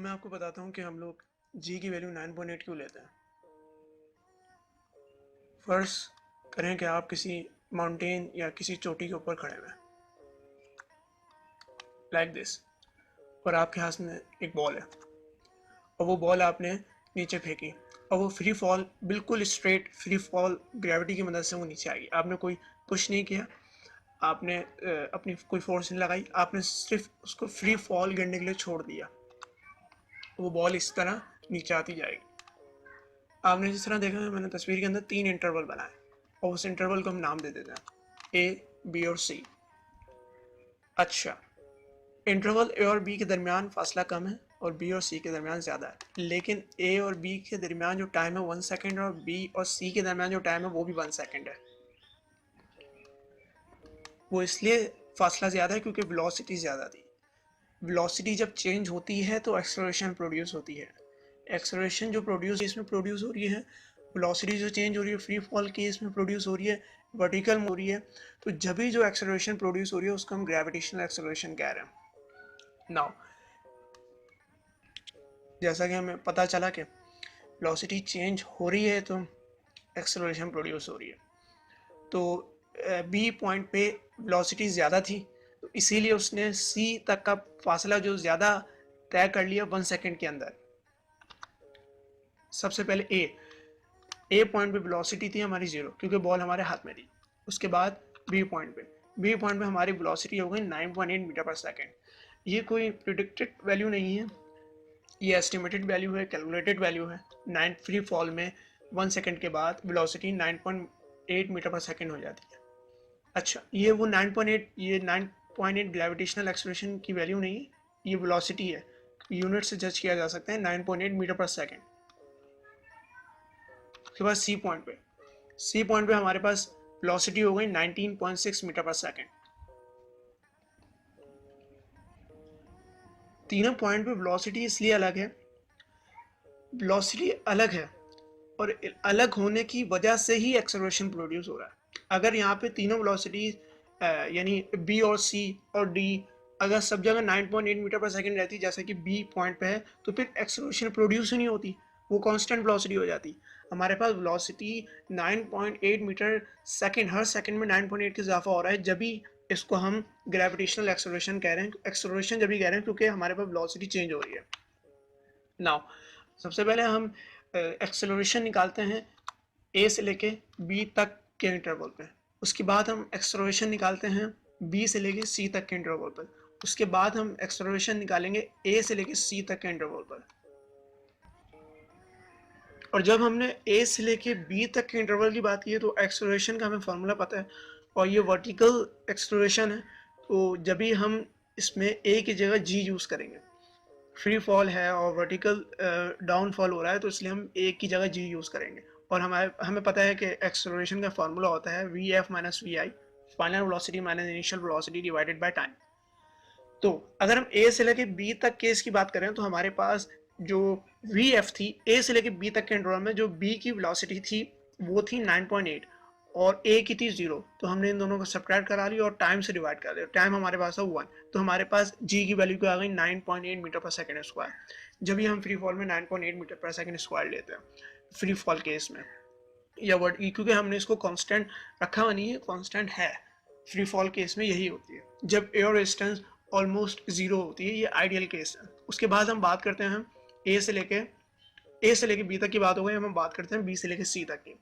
मैं आपको बताता हूँ कि हम लोग जी की वैल्यू 9.8 क्यों लेते हैं। फर्ज करें कि आप किसी माउंटेन या किसी चोटी के ऊपर खड़े हुए हैं लाइक दिस, और आपके हाथ में एक बॉल है और वो बॉल आपने नीचे फेंकी और वो फ्री फॉल, बिल्कुल स्ट्रेट फ्री फॉल, ग्रेविटी की मदद से वो नीचे आएगी। आपने कोई पुश नहीं किया, आपने अपनी कोई फोर्स नहीं लगाई, आपने सिर्फ उसको फ्री फॉल गिरने के लिए छोड़ दिया, वो बॉल इस तरह नीचे आती जाएगी। आपने जिस तरह देखा है, मैंने तस्वीर के अंदर 3 इंटरवल बनाए और उस इंटरवल को हम नाम दे देते हैं ए, बी और सी। अच्छा, इंटरवल ए और बी के दरमियान फासला कम है और बी और सी के दरमियान ज़्यादा है, लेकिन ए और बी के दरमियान जो टाइम है 1 सेकेंड और बी और सी के दरमियान जो टाइम है वो भी 1 सेकेंड है। वो इसलिए फासला ज़्यादा है क्योंकि वेलोसिटी ज़्यादा थी। वेलोसिटी जब चेंज होती है तो एक्सेलरेशन प्रोड्यूस होती है। एक्सेलरेशन जो प्रोड्यूस इसमें प्रोड्यूस हो रही है, वेलोसिटी जो चेंज हो रही है फ्री फॉल केस में प्रोड्यूस हो रही है, वर्टिकल में हो रही है, तो जब भी जो एक्सेलरेशन प्रोड्यूस हो रही है उसको हम ग्रेविटेशनल एक्सेलरेशन कह रहे हैं। नाउ जैसा कि हमें पता चला कि वेलोसिटी चेंज हो रही है तो एक्सेलरेशन प्रोड्यूस हो रही है, तो बी पॉइंट पे वेलोसिटी ज़्यादा थी तो इसीलिए उसने सी तक का फासला जो ज़्यादा तय कर लिया 1 सेकेंड के अंदर। सबसे पहले ए पॉइंट पे वेलोसिटी थी हमारी 0 क्योंकि बॉल हमारे हाथ में थी। उसके बाद बी पॉइंट पे हमारी वेलोसिटी हो गई 9.8 मीटर पर सेकेंड। ये कोई प्रिडिक्टेड वैल्यू नहीं है, ये एस्टिमेटेड वैल्यू है, कैलकुलेटेड वैल्यू है। 9 फ्री फॉल में 1 सेकेंड के बाद वेलोसिटी 9.8 मीटर पर सेकेंड हो जाती है। अच्छा, ये 9.8 ग्रेविटेशनल एक्सेलरेशन की वैल्यू नहीं है, ये वेलोसिटी है, यूनिट से जज किया जा सकता है 9.8 मीटर पर सेकेंड। उसके बाद सी पॉइंट पे हमारे पास वेलोसिटी हो गई 19.6 मीटर पर सेकेंड। तीनों पॉइंट पे वेलोसिटी इसलिए अलग है, वेलोसिटी अलग है और अलग होने की वजह से ही एक्सेलरेशन प्रोड्यूस हो रहा है। अगर यहाँ पे तीनों वेलोसिटी यानी बी और सी और डी अगर सब जगह 9.8 मीटर पर सेकंड रहती जैसे कि बी पॉइंट पे है, तो फिर एक्सेलरेशन प्रोड्यूस ही नहीं होती, वो कांस्टेंट वेलोसिटी हो जाती। हमारे पास वेलोसिटी 9.8 मीटर सेकंड, हर सेकंड में 9.8 का इजाफा हो रहा है, जब भी इसको हम ग्रेविटेशनल एक्सेलरेशन कह रहे हैं, एक्सेलरेशन जब भी कह रहे हैं क्योंकि हमारे पास वेलोसिटी चेंज हो रही है। नाउ सबसे पहले हम एक्सेलरेशन निकालते हैं ए से लेके बी तक के इंटरवल पे। उसके बाद हम एक्सेलरेशन निकालते हैं बी से लेके सी तक के इंटरवल पर। उसके बाद हम एक्सेलरेशन निकालेंगे ए से लेके सी तक के इंटरवल पर। और जब हमने ए से लेके बी तक के इंटरवल की बात की है तो एक्सेलरेशन का हमें फार्मूला पता है और ये वर्टिकल एक्सेलरेशन है, तो जब भी हम इसमें ए की जगह जी यूज़ करेंगे, फ्री फॉल है और वर्टिकल डाउनफॉल हो रहा है, तो इसलिए हम ए की जगह जी यूज़ करेंगे। और हमें पता है कि एक्सेलरेशन का फार्मूला होता है V F minus V I, final velocity minus initial velocity divided by time. तो अगर हम ए से लेके बी तक केस की बात करें तो हमारे पास जो वी एफ थी ए से लेके बी तक के इंटरवल में, जो बी की वेलोसिटी थी वो थी 9.8 और ए की थी 0, तो हमने इन दोनों को सब्ट्रैक्ट करा लिया और टाइम से डिवाइड कर दिया। टाइम हमारे पास है 1, तो हमारे पास जी की वैल्यू क्या आ गई 9.8 मीटर पर सेकेंड स्क्वायर। जब भी हम फ्री फॉल में 9.8 मीटर पर सेकेंड स्क्वायर लेते हैं फ्री फॉल केस में, या वर्ड क्योंकि हमने इसको कांस्टेंट रखा हुआ नहीं है, कांस्टेंट है, फ्री फॉल केस में यही होती है जब एयर रेजिस्टेंस ऑलमोस्ट 0 होती है, ये आइडियल केस है। उसके बाद हम बात करते हैं ए से लेके बी तक की बात हो गई, हम बात करते हैं बी से लेके सी तक की।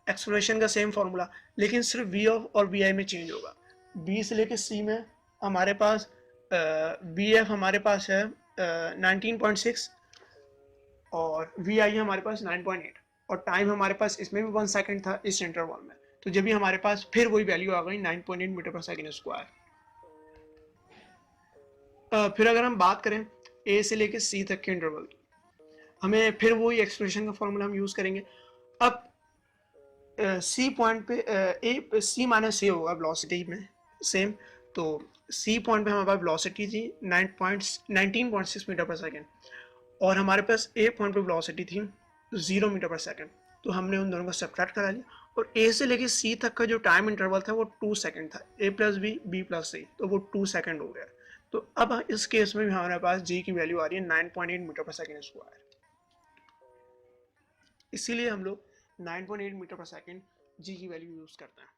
एक्सेलरेशन का सेम फार्मूला, लेकिन सिर्फ वी एफ और वी आई में चेंज होगा। बी से लेके सी में हमारे पास वी एफ हमारे पास है 19.6 और वी आई हमारे पास 9.8 और टाइम हमारे पास इसमें भी 1 सेकेंड था इस इंटरवल में, तो जब भी हमारे पास फिर वही वैल्यू आ गई 9.8 मीटर पर सेकेंड स्क्वायर। फिर अगर हम बात करें ए से लेके सी तक के इंटरवल की, हमें फिर वही एक्सप्रेशन का फॉर्मूला हम यूज़ करेंगे। अब सी पॉइंट पे ए सी माइनस ए होगा वेलोसिटी में सेम, तो सी पॉइंट पे हमारे पास वेलोसिटी थी 19.6 मीटर पर सेकेंड और हमारे पास ए पॉइंट पे वेलोसिटी थी 0 मीटर पर सेकेंड, तो हमने उन दोनों को सब्ट्रैक्ट करा लिया और ए से लेके सी तक का जो टाइम इंटरवल था वो 2 सेकेंड था, ए प्लस बी प्लस सी, तो वो 2 सेकेंड हो गया। तो अब इस केस में भी हमारे पास जी की वैल्यू आ रही है 9.8 मीटर पर सेकेंड स्क्वायर, इसीलिए हम लोग 9.8 मीटर पर सेकेंड जी की वैल्यू यूज़ करते हैं।